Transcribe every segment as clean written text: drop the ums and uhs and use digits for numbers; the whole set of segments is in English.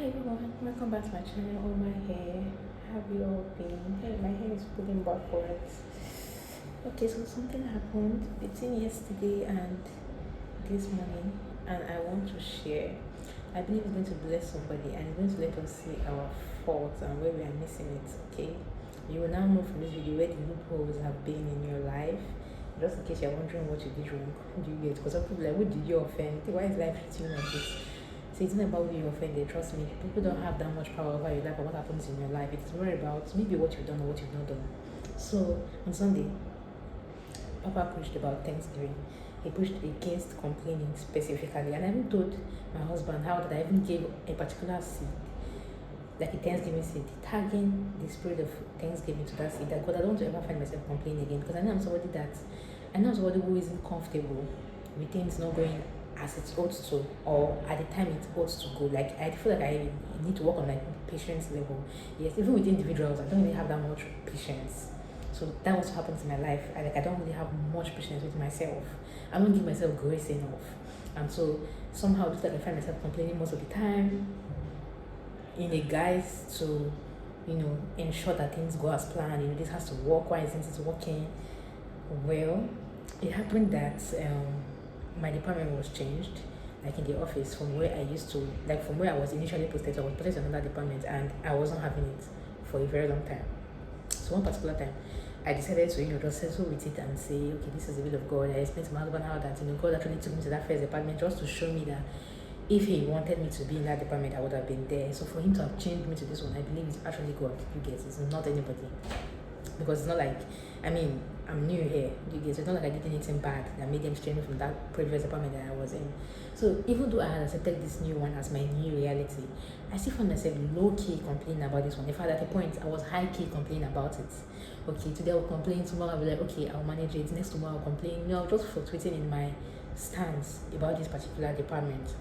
Hi everyone, welcome back to my channel. Oh my hair, how have you all been? Hey, my hair is pulling backwards. Okay, so something happened between yesterday and this morning, and I want to share. I believe it's going to bless somebody and it's going to let us see our faults and where we are missing it. Okay, you will now know from this video where the loopholes have been in your life. Just in case you're wondering what you did wrong, do you get? Because some people are like, what did you offend? Why is life treating you like this? So it's not about who you offended, trust me. People don't have that much power over your life or what happens in your life. It's more about maybe what you've done or what you've not done. So on Sunday, Papa preached about Thanksgiving. He preached against complaining specifically. And I even told my husband how that I even gave a particular seed, like a Thanksgiving seed, tagging the spirit of Thanksgiving to that seed. That God, I don't want to ever find myself complaining again, because I know I'm somebody who isn't comfortable with things not going as it ought to, or at the time it ought to go. Like I feel like I need to work on like patience level. Yes, even with individuals, I don't really have that much patience. So that was what happens in my life. I don't really have much patience with myself. I don't give myself grace enough, and so somehow just like I find myself complaining most of the time, in a guise to, ensure that things go as planned. This has to work. Why isn't it working? Well, it happened that my department was changed, like in the office, from where I used to, like from where I was initially posted. So I was posted to another department, and I wasn't having it for a very long time. So one particular time, I decided to, just settle with it and say, okay, this is the will of God. I explained to my husband how that, God actually took me to that first department just to show me that if he wanted me to be in that department, I would have been there. So for him to have changed me to this one, I believe it's actually God. You get it? It's not anybody. Because it's not like, I'm new here. You get it? It's not like I did anything bad that made them change me from that previous department that I was in. So even though I had accepted this new one as my new reality, I still found myself low-key complaining about this one. In fact, at a point, I was high-key complaining about it. Okay, today I'll complain, tomorrow I'll be like, okay, I'll manage it. Next tomorrow I'll complain. I was just fluctuating in my stance about this particular department.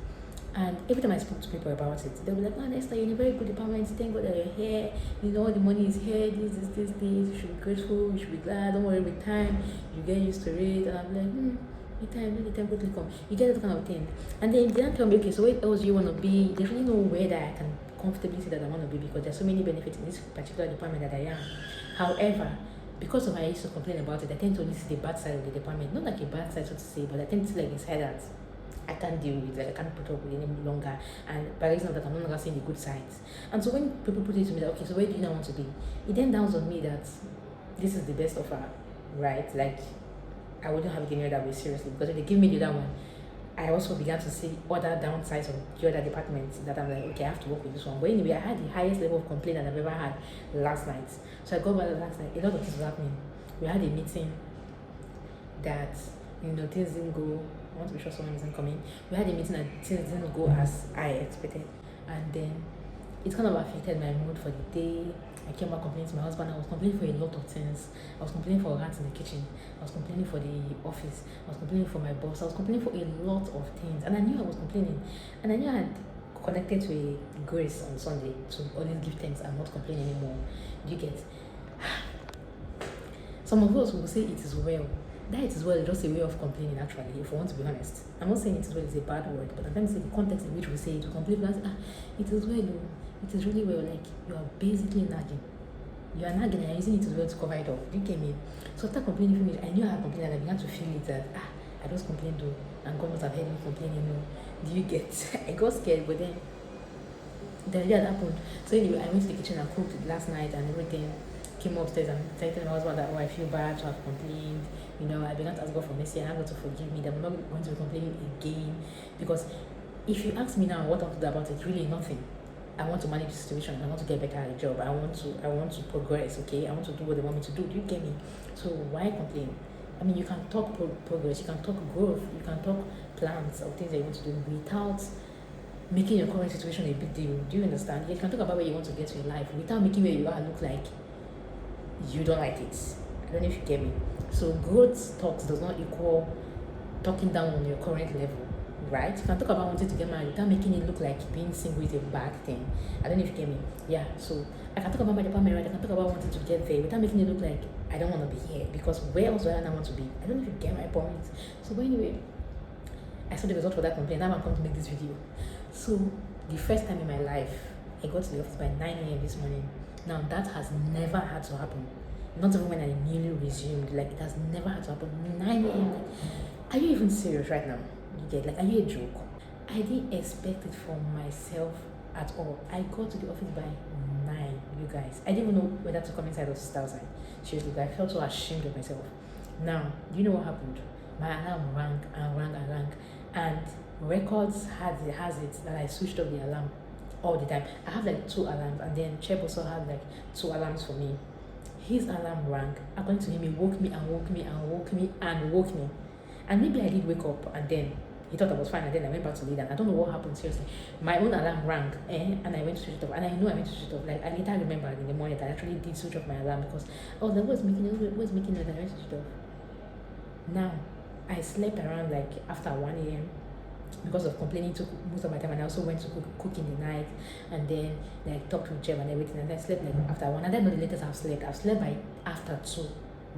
And every time I spoke to people about it, they'll be like, oh, Esther, you're in a very good department. Thank God that you're here. All the money is here. This. You should be grateful. You should be glad. Don't worry, with time, you get used to it. And I'm like, let the time quickly come. You get that kind of thing. And then they don't tell me, okay, so where else do you want to be? There's really nowhere that I can comfortably say that I want to be, because there's so many benefits in this particular department that I am. However, because of I used to complain about it, I tend to only see the bad side of the department. Not like a bad side, so to say, but I tend to see like a side that I can't deal with, like I can't put up with it any longer, and by reason of that I'm no longer seeing the good sides. And so when people put it to me that, okay, so where do you now want to be, it then downs on me that this is the best offer, right? Like I wouldn't have it any other way, seriously, because if they give me the other one, I also began to see other downsides of the other departments that I'm like, okay, I have to work with this one. But anyway, I had the highest level of complaint that I've ever had last night. So I got back last night, a lot of things were happening. We had a meeting that things didn't go. I want to be sure someone isn't coming. We had a meeting and things didn't go as I expected, and then it kind of affected my mood for the day. I came back complaining to my husband. I was complaining for a lot of things. I was complaining for rats in the kitchen. I was complaining for the office. I was complaining for my boss. I was complaining for a lot of things, and I knew I was complaining, and I knew I had connected to a grace on Sunday to always give thanks and not complain anymore. Do you get? Some of us will say it is well. That it is well is just a way of complaining, actually, if we want to be honest. I'm not saying it is well is a bad word, but I'm trying to say the context in which we say it, we complain, it is well, it is really well, like you are basically nagging. You are nagging and using it as well to cover it up. You get me? So after complaining for me, I knew I had complained and I began to feel it that, I just complained though, and God must have heard me complaining, Do you get? I got scared, but then that happened. So anyway, I went to the kitchen and cooked it last night and everything. Came upstairs and telling my husband that, I feel bad to have complained. I began to ask God for mercy and ask God to forgive me, that I'm not going to be complaining again. Because if you ask me now what I want to do about it, really nothing. I want to manage the situation. I want to get better at the job. I want to progress. Okay, I want to do what they want me to do. Do you get me? So why complain? You can talk progress. You can talk growth. You can talk plans or things that you want to do without making your current situation a big deal. Do you understand? You can talk about where you want to get to in life without making where you are look like you don't like it. I don't know if you get me. So growth talks does not equal talking down on your current level, right? You can talk about wanting to get married without making it look like being single is a bad thing. I don't know if you get me. Yeah, so I can talk about my department, right? I can talk about wanting to get there without making it look like I don't want to be here, because where else do I want to be? I don't know if you get my point. So but anyway, I saw the result for that complaint. Now I'm going to make this video. So The first time in my life, I got to the office by 9 a.m. this morning. Now, that has never had to happen. Not even when I newly resumed. Like, it has never had to happen. 9 a.m. Are you even serious right now? You get, like, are you a joke? I didn't expect it from myself at all. I got to the office by 9, you guys. I didn't even know whether to come inside or sit outside. Seriously, I felt so ashamed of myself. Now, do you know what happened? My alarm rang and rang and rang. And records has it that I switched off the alarm all the time. I have like 2 alarms, and then Chep also had like 2 alarms for me. His alarm rang. According to him, he woke me and woke me and woke me and woke me. And maybe I did wake up, and then he thought I was fine, and then I went back to lay down. I don't know what happened, seriously. My own alarm rang, and I went to switch it off. And I know I went to switch it off. Like, I later remembered in the morning that I actually did switch off my alarm because I was like, what's making noise? And I went to switch it off. Now, I slept around like after 1 a.m. because of complaining took most of my time, and I also went to cook in the night, and then like talked with Jeb and everything, and then I slept like after 1. And then the latest I've slept by after 2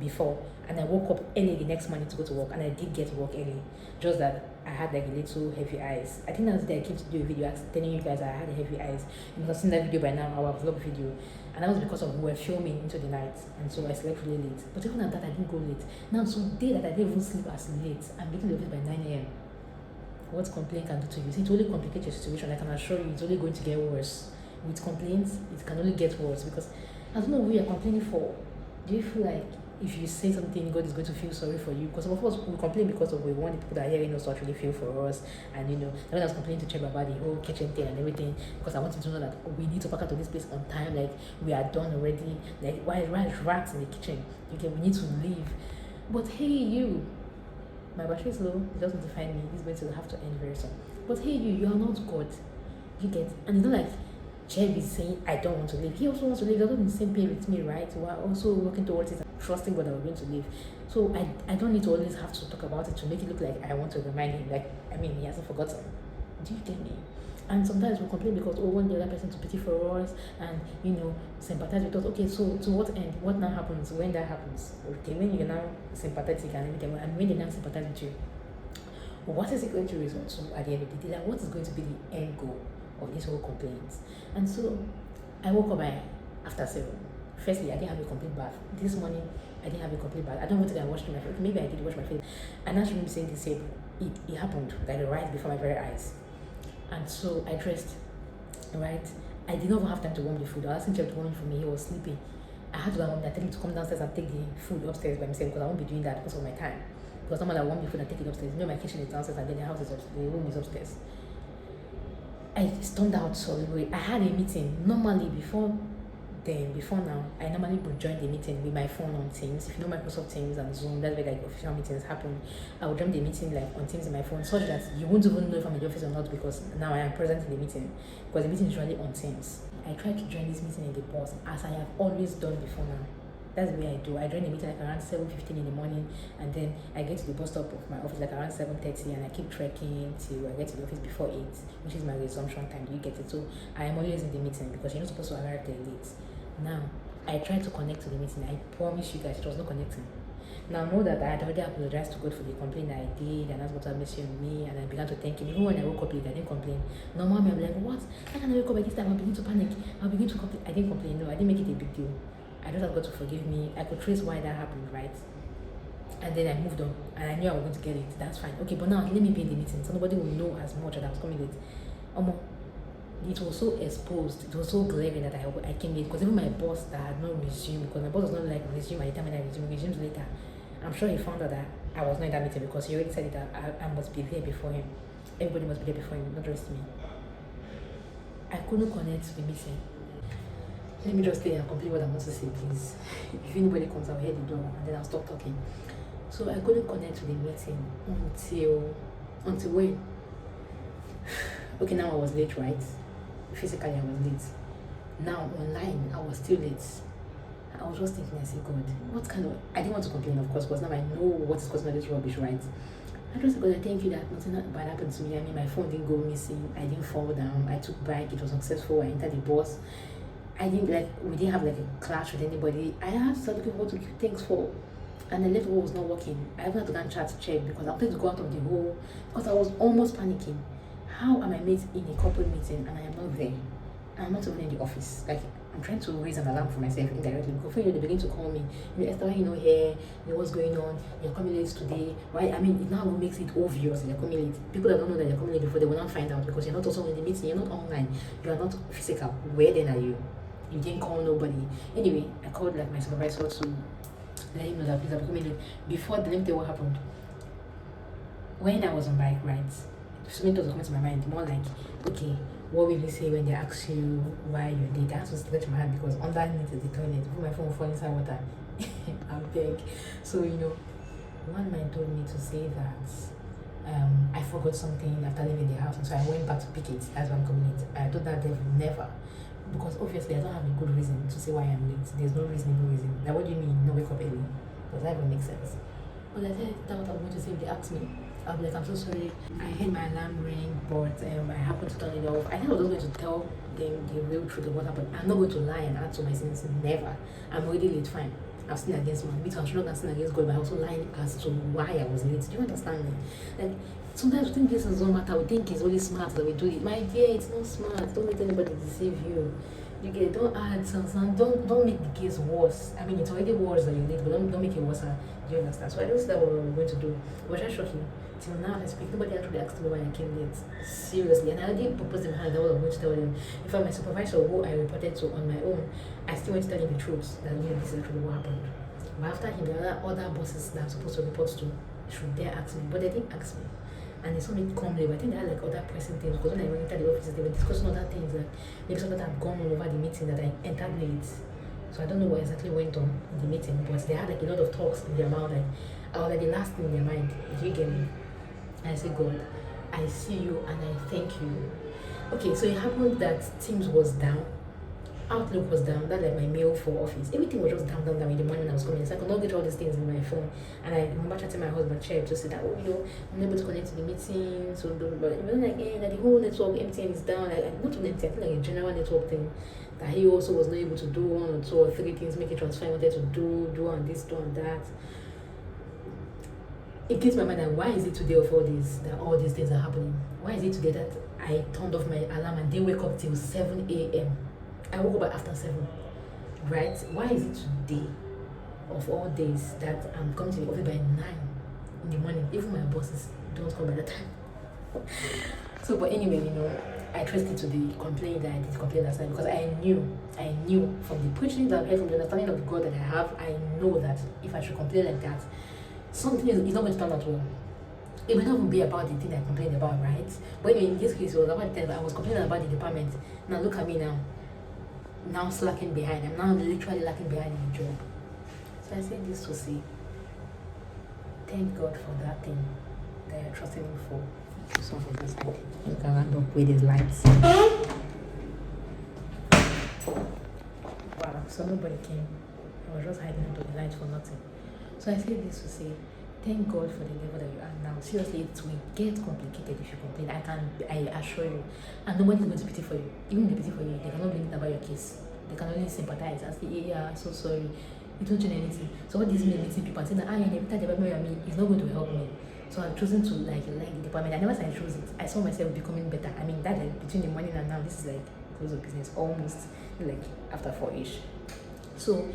before, and I woke up early the next morning to go to work, and I did get to work early, just that I had like a little heavy eyes. I think that was the day I came to do a video telling you guys I had heavy eyes. You must have seen that video by now, our vlog video, and that was because of we were filming into the night, and so I slept really late. But even at that, I didn't go late. Now, today that I didn't even sleep as late, I'm getting to the office by 9 a.m. What complaint can do to you? See, it only complicates your situation. I can assure you, it's only going to get worse. With complaints, it can only get worse, because I don't know what you're complaining for. Do you feel like if you say something, God is going to feel sorry for you? Because some of us, we complain because of we want the people that are hearing us to actually feel for us. And when I was complaining to Cheba about the whole kitchen thing and everything, because I want him to know that we need to pack out to this place on time, like we are done already. Like, why is rats in the kitchen? We need to leave. But hey, you, my battery is low. You just need to find me. This is going to have to end very soon. But hey, you are not God. You get, and it's not like Jeb is saying I don't want to leave. He also wants to leave. They're not in the same page with me, right? We're also working towards it and trusting God that we're going to leave. So I don't need to always have to talk about it to make it look like I want to remind him. Like, I mean, he hasn't forgotten. Do you get me? And sometimes we complain because we want the other person to pity for us and sympathize with us. Okay, so to what end? What now happens when that happens? Okay, when you're now sympathetic and everything, and when they now sympathize with you, what is it going to result to at the end of the day? Like, what is going to be the end goal of this whole complaint? And so I woke up after 7. Firstly, I didn't have a complete bath. This morning, I didn't have a complete bath. I don't want to think I washed my face. Maybe I did wash my face. And as you saying this, it happened like right before my very eyes. And so I dressed, right? I did not even have time to warm the food. I was asking Jeff to warm it for me. He was sleeping. I had to go home and tell him to come downstairs and take the food upstairs by myself, because I won't be doing that because of my time. Because normally I warm the food and take it upstairs. My kitchen is downstairs and then the house is upstairs. The room is upstairs. I stormed out sorry. I had a meeting. Normally before now, I normally would join the meeting with my phone on Teams. If you know Microsoft Teams and Zoom, that's where like official meetings happen. I would join the meeting like on Teams in my phone, such that you won't even know if I'm in the office or not, because now I am present in the meeting, because the meeting is usually on Teams. I try to join this meeting in the bus, as I have always done before now. That's the way I do. I join the meeting like around 7:15 in the morning, and then I get to the bus stop of my office like around 7:30, and I keep trekking till I get to the office before 8, which is my resumption time. Do you get it? So I am always in the meeting because you're not supposed to arrive there late. Now, I tried to connect to the meeting. I promise you guys, it was not connecting. Now, know that I had already apologized to God for the complaint that I did, and asked God to have mercy on me, and I began to thank Him. Even when I woke up late, I didn't complain. Normally, I'm like, what? How can I wake up at this time? I'll begin to panic. I'll begin to complain. I didn't complain. No, I didn't make it a big deal. I just asked God to forgive me. I could trace why that happened, right? And then I moved on, and I knew I was going to get it. That's fine. Okay, but now let me be in the meeting so nobody will know as much that I was coming late. It was so exposed, it was so glaring that I came late, because even my boss that had not resumed, because my boss was not like resume at the time when I resumed later. I'm sure he found out that I was not in that meeting, because he already said that I must be there before him. Everybody must be there before him, not just me. I couldn't connect to the meeting. Let me just stay and complete what I want to say, please. If anybody comes, I'll hear the door and then I'll stop talking. So I couldn't connect to the meeting until when? Okay, now I was late, right? Physically, I was late. Now, online, I was still late. I was just thinking, I said, God, what kind of... I didn't want to complain, of course, because now I know what is causing all this rubbish, right? I just said, God, I thank you that nothing bad happened to me. I mean, my phone didn't go missing. I didn't fall down. I took bike. It was successful. I entered the bus. We didn't have like a clash with anybody. I had to start looking what to give thanks for. And the level was not working. I even had to go and chat to check, because I wanted to go out of the hole, because I was almost panicking. How am I in a corporate meeting and I am not there? I'm not even in the office. Like, I'm trying to raise an alarm for myself indirectly because when they begin to call me, Esther, why you know here? What's going on? You're coming late today. Why? I mean, it now makes it obvious that you're coming late. People that don't know that you're coming late before, they will not find out because you're not also in the meeting. You're not online. You are not physical. Where then are you? You didn't call nobody. Anyway, I called like my supervisor to let him know that please I'm coming late. Before, let me tell you what happened. When I was on bike rides, so many thoughts were coming to my mind. More like, okay, what will you say when they ask you why you're late? That was to my hand because underneath is the toilet. Before my phone will fall inside water. I'm big. So, one man told me to say that I forgot something after leaving the house, and so I went back to pick it. That's why I'm coming late. I told that devil never. Because obviously I don't have a good reason to say why I'm late. There's no reasonable reason. Now, what do you mean, no wake up early? Does that even make sense? Well, I said that what I'm going to say if they ask me. I'll be like, I'm so sorry. I heard my alarm ring, but I happened to turn it off. I think I was just going to tell them the real truth of what happened. I'm not going to lie and add to my sins. Never. I'm already late, fine. I've sinned against man. I'm sure I've sinned against God, but I also lying as to why I was late. Do you understand me? Like, sometimes we think this doesn't matter. We think it's really smart that we do it. My dear, it's not smart. Don't let anybody deceive you. You get, don't add some, don't make the case worse. I mean, it's already worse than you did, but don't make it worse. Do you understand? So I don't see that what we're going to do. But just shocking. Till now, I speak. Nobody actually asked me why I came late. Seriously, and I already proposed in my hand that what I'm going to tell them. In fact, my supervisor, who I reported to on my own, I still went to tell him the truth that this is actually what happened. But after him, there are other bosses that I'm supposed to report to should dare ask me, but they didn't ask me. And they saw me come late. I think they had like other pressing things because when I went into the office, they were discussing other things like maybe something that had gone on over the meeting that I entered late. So I don't know what exactly went on in the meeting, but they had like a lot of talks in their mouth, like I was like the last thing in their mind. Do you get me? And I said, God, I see you and I thank you. Okay, so it happened that Teams was down. Outlook was down, that like my mail for office. Everything was just down in the morning I was coming. So I could not get all these things in my phone. And I remember chatting my husband, Chef, to say that, I'm able to connect to the meeting. So, but it was like, that the whole network, MTN is down. Like, not only MTN, I think like a general network thing. That he also was not able to do 1 or 2 or 3 things, make a transfer, wanted to do and this, do and that. It gets my mind that why is it today of all these, that all these things are happening? Why is it today that I turned off my alarm and didn't wake up till 7 a.m.? I woke up after 7, right? Why is it today, of all days, that I'm coming to the office by 9 in the morning? Even my bosses don't come by that time. So, but anyway, I traced it to the complaint that I did complain last night because I knew from the preaching that I've heard, from the understanding of God that I have, I know that if I should complain like that, something is not going to turn out well. It may not even be about the thing I complained about, right? But anyway, in this case, it was about the time I was complaining about the department. Now look at me now slacking behind. I'm now literally lacking behind in the job. So I say this to say, thank God for that thing that you're trusting Him for. So for this side, you can end up with His lights. Wow, so nobody came. I was just hiding under the lights for nothing. So I say this to say, thank God for the level that you are now. Seriously, it will get complicated if you complain. I assure you. And nobody's going to pity for you. Even if they pity for you, they cannot blame it about your case. They can only sympathize and say, yeah, so sorry. You don't change anything. So what this means meeting people and saying that every time they remember me, it's not going to help me. So I'm choosing to like the department. I never said I chose it. I saw myself becoming better. I mean that like, between the morning and now, this is like close of business almost like after 4-ish. So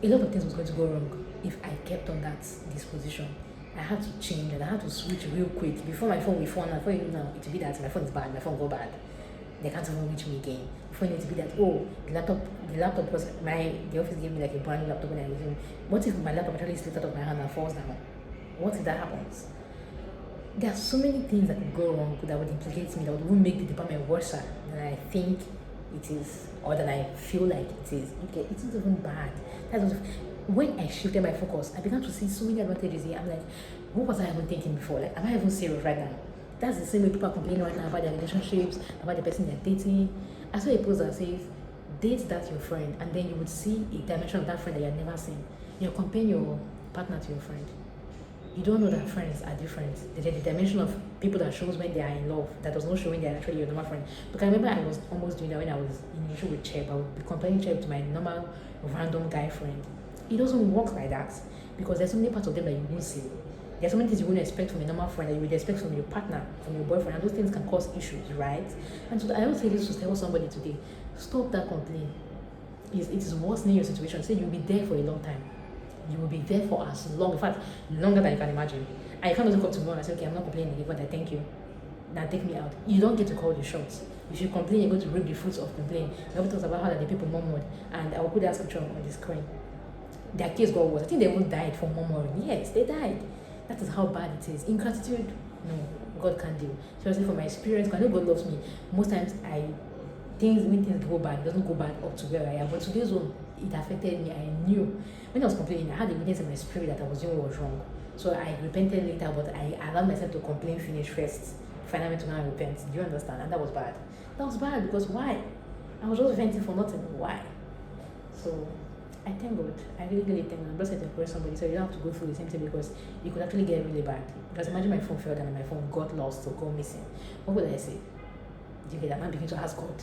a lot of things was going to go wrong if I kept on that disposition. I had to change and I had to switch real quick. Before my phone will fall now, before you know it will be that my phone is bad, my phone go bad. They can't even reach me again. Before it to be that, the laptop was the office gave me like a brand new laptop when I was in. What if my laptop actually slipped out of my hand and falls down? What if that happens? There are so many things that could go wrong that would implicate me, that would make the department worse than I think it is, or than I feel like it is. Okay, it's not even bad. When I shifted my focus, I began to see so many advantages here. I'm like, what was I even thinking before? Like, am I even serious right now? That's the same way people are complaining right now about their relationships, about the person they're dating. I saw a post that says, date that your friend, and then you would see a dimension of that friend that you've never seen. You're comparing your partner to your friend. You don't know that friends are different. There's a dimension of people that shows when they are in love that does not show when they are actually your normal friend. Because I remember I was almost doing that when I was in a issue with Cheb. I would be comparing Cheb to my normal random guy friend. It doesn't work like that because there's so many parts of them that you won't see. There's so many things you wouldn't expect from a normal friend that you would expect from your partner, from your boyfriend, and those things can cause issues, right? And so I would say this to tell somebody today: stop that complaint. It is worsening your situation. Say you'll be there for a long time. You will be there for as long, in fact, longer than you can imagine. And you can't just come to me and say, okay, I'm not complaining again, but I thank you. Now take me out. You don't get to call the shots. If you complain, you're going to reap the fruits of complaining. The Bible talks about how that the people murmured, and I will put that scripture on the screen. Their case got worse. I think they all died from murmuring. Yes, they died. That is how bad it is. Ingratitude, no, God can't deal. Seriously, from my experience, I know God loves me. Most times, when things go bad, it doesn't go bad up to where I am. But today's one, it affected me. I knew when I was complaining, I had evidence in my spirit that I was doing what was wrong. So I repented later, but I allowed myself to complain finish first. Finally, to now repent. Do you understand? And that was bad. That was bad because why? I was just venting for nothing. Why? So I thank God. I really, really thank God. I'm just going to encourage somebody so you don't have to go through the same thing because it could actually get really bad. Because imagine my phone fell down and my phone got lost or got missing. What would I say? You get that man begin to ask God.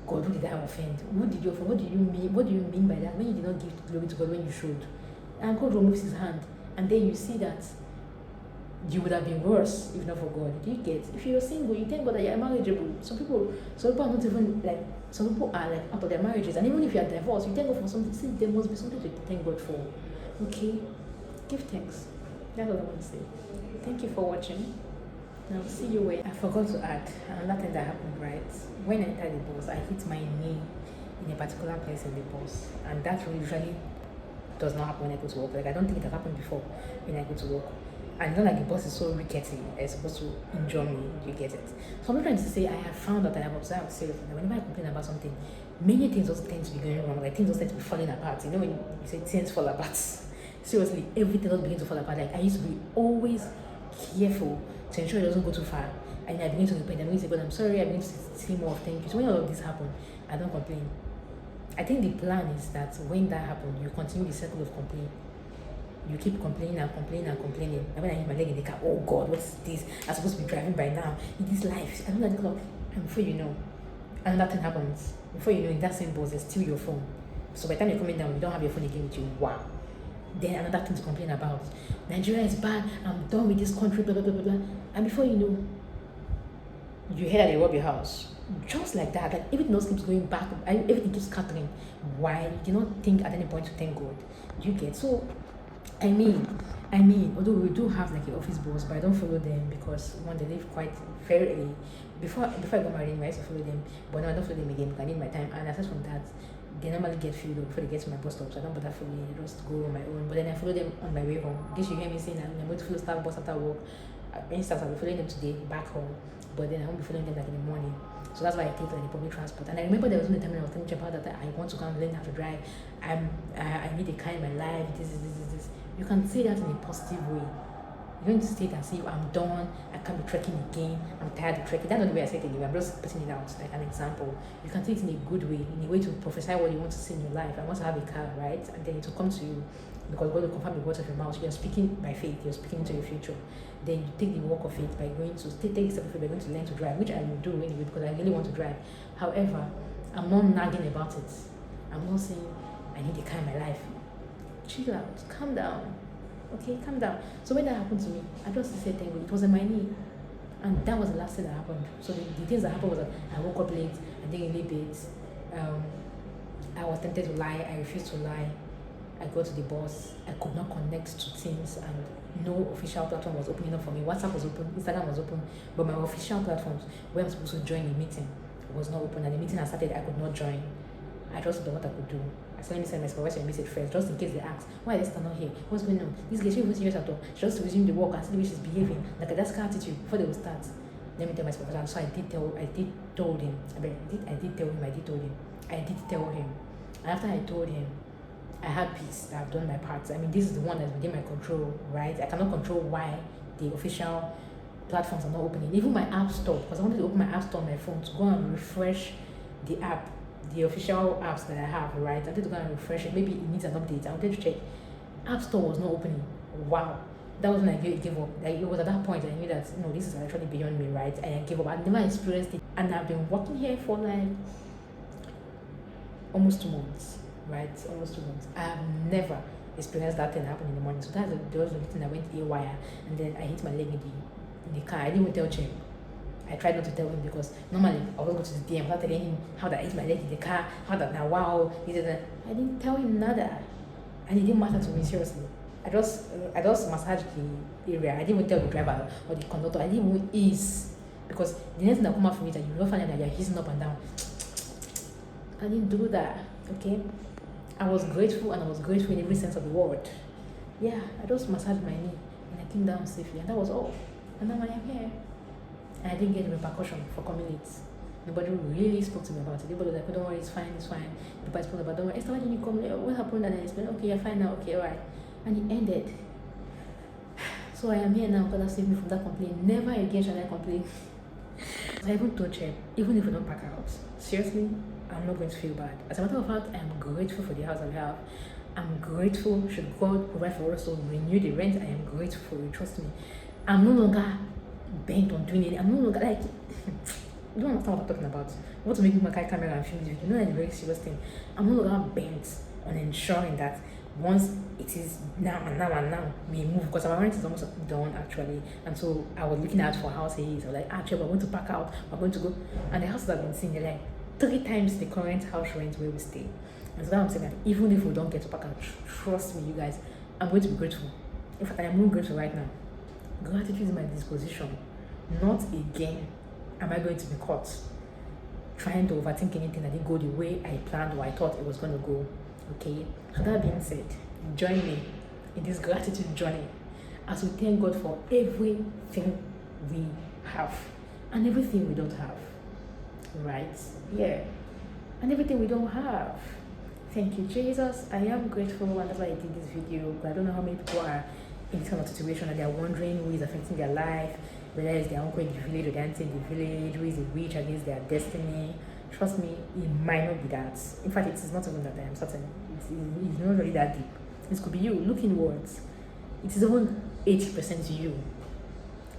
God, who did I offend? Who did you offend? What do you mean? What do you mean by that? When you did not give glory to God when you should, and God removes His hand, and then you see that you would have been worse if not for God. Do you get? If you're single, you thank God that you're marriageable. Some people are not even like. Some people are like out of their marriages, and even if you are divorced, you thank God for something. See, there must be something to thank God for. Okay, give thanks. That's what I want to say. Thank you for watching. I'll see you where. I forgot to add another thing that happened, right? When I entered the bus, I hit my knee in a particular place in the bus, and that usually does not happen when I go to work. Like, I don't think it has happened before when I go to work. And not like the bus is so rickety, it's supposed to injure me. You get it? So I'm not trying to say I have found that I have observed seriously that whenever I complain about something, many things also tend to be going wrong. Like, things also tend to be falling apart. You know when you say things fall apart? Seriously, everything does begin to fall apart. Like, I used to be always careful to ensure it doesn't go too far. And I begin to repent. I'm going to say, God, I'm sorry, I'm going to say more of thank you. So when all of this happen, I don't complain. I think the plan is that when that happens, you continue the cycle of complaining. You keep complaining and complaining and complaining. And when I hit my leg in the car, oh God, what's this? I'm supposed to be driving by now. In this life, I don't like the clock. And before you know, another thing happens. Before you know, in that same bus, there's still your phone. So by the time you're coming down, you don't have your phone again with you. Wow. Then another thing to complain about. Nigeria is bad. I'm done with this country, blah, blah, blah, blah, blah. And before you know, you hear that they rob your house. Just like that. Like, everything else keeps going back. Everything keeps scattering. Why? You did not think at any point to thank God. You get? So, I mean, although we do have like an office boss, but I don't follow them because one, they live quite very early. Before I got married, I used to follow them, but now I don't follow them again because I need my time. And aside from that, they normally get filled up before they get to my bus stop, so I don't bother following. I just go on my own. But then I follow them on my way home. In case you hear me saying I'm going to follow staff bus after work, instance I'll be following them today back home, but then I won't be following them like in the morning. So that's why I take like the public transport. And I remember there was one time when I was telling Chapa that I want to come and learn how to drive. I need a car in my life. This. You can say that in a positive way. You don't say it and say, I'm done, I can't be trekking again, I'm tired of trekking. That's not the way I say it anyway. I'm just putting it out like an example. You can say it in a good way, in a way to prophesy what you want to see in your life. I want to have a car, right? And then it will come to you because God will confirm the words of your mouth. You're speaking by faith, you're speaking into your future. Then you take the walk of faith by going to take a step of faith by going to learn to drive, which I will do anyway because I really want to drive. However, I'm not nagging about it. I'm not saying I need a car in my life. Chill out, calm down. Okay, calm down. So when that happened to me, I just said thank God. It was in my knee. And that was the last thing that happened. So the things that happened was that I woke up late, I didn't really bit. I was tempted to lie, I refused to lie. I got to the bus, I could not connect to Teams and no official platform was opening up for me. WhatsApp was open, Instagram was open, but my official platforms where I'm supposed to join a meeting was not open, and the meeting had started, I could not join. I just did what I could do. I said, let me send my supervisor a message first, just in case they ask, why is Esther not here? What's going on? This girl, she wasn't serious at all. She just resumed the work and see the way she's behaving. Like, that's her attitude before they will start. Let me tell my supervisor. So I did tell him. I did tell him. And after I told him, I had peace that I've done my part. I mean, this is the one that's within my control, right? I cannot control why the official platforms are not opening. Even my app store, because I wanted to open my app store on my phone to go and refresh the app, the official apps that I have, right? I wanted to go and refresh it. Maybe it needs an update. I wanted to check. App store was not opening. Wow. That was when I gave up. Like, it was at that point I knew that, no, this is actually beyond me, right? And I gave up. I've never experienced it. And I've been working here for like almost 2 months, right? Almost 2 months. I've never experienced that thing happen in the morning. So that's the only thing that went haywire, and then I hit my leg in the car. I didn't even tell Chem. I tried not to tell him because normally I would go to the DM without telling him how that I hit my leg in the car, how that now wow, he did that. I didn't tell him nada, and it didn't matter to me seriously. I just massaged the area. I didn't even tell the driver or the conductor. I didn't even ease because the next thing that come out from it, and you will find out that you're hissing up and down. I didn't do that. Okay, I was grateful, and I was grateful in every sense of the word. Yeah, I just massaged my knee and I came down safely, and that was all. And now I am here. And I didn't get repercussion for coming late. Nobody really spoke to me about it. Everybody was like, oh, don't worry, it's fine, it's fine. Nobody spoke about, don't worry, Esther, why didn't you come late? What happened? And I explained, okay, you're fine now, okay, alright. And it ended. So I am here now. God has saved me from that complaint. Never again shall I complain. I even told Chef, even if we don't pack out, seriously, I'm not going to feel bad. As a matter of fact, I'm grateful for the house I have. I'm grateful. Should God provide for us to renew the rent, I am grateful for it. Trust me. I'm no longer bent on doing it. I'm no longer like you don't understand what I'm talking about. I want to make my camera and film this video. You know that's a very serious thing. I'm no longer bent on ensuring that once it is now and now and now we move, because our rent is almost done actually, and so I was looking out for houses. I was like, actually we're going to pack out, we're going to go, and the houses I've been seeing, they're like 3 times the current house rent where we stay. And so that I'm saying that even if we don't get to pack out, trust me you guys, I'm going to be grateful. In fact, I am more grateful right now. Gratitude is my disposition. Not again am I going to be caught trying to overthink anything that didn't go the way I planned or I thought it was going to go. Okay, so that being said, join me in this gratitude journey as we thank God for everything we have and everything we don't have. Right? Yeah. And everything we don't have. Thank you, Jesus. I am grateful, and that's why I did this video. But I don't know how many people are in this kind of situation and they're wondering who is affecting their life, whether it's their uncle in the village or their auntie in the village, who is a witch against their destiny. Trust me, it might not be that. In fact, it is not even that I am certain. It's not really that deep. This could be you. Look inwards. It is even 80% you.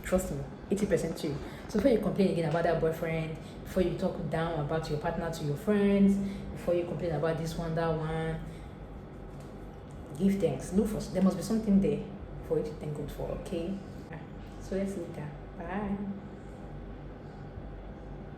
Trust me, 80% you. So before you complain again about that boyfriend, before you talk down about your partner to your friends, before you complain about this one, that one, give thanks. Look for, there must be something there for you to thank God for, okay? So let's leave that. Bye.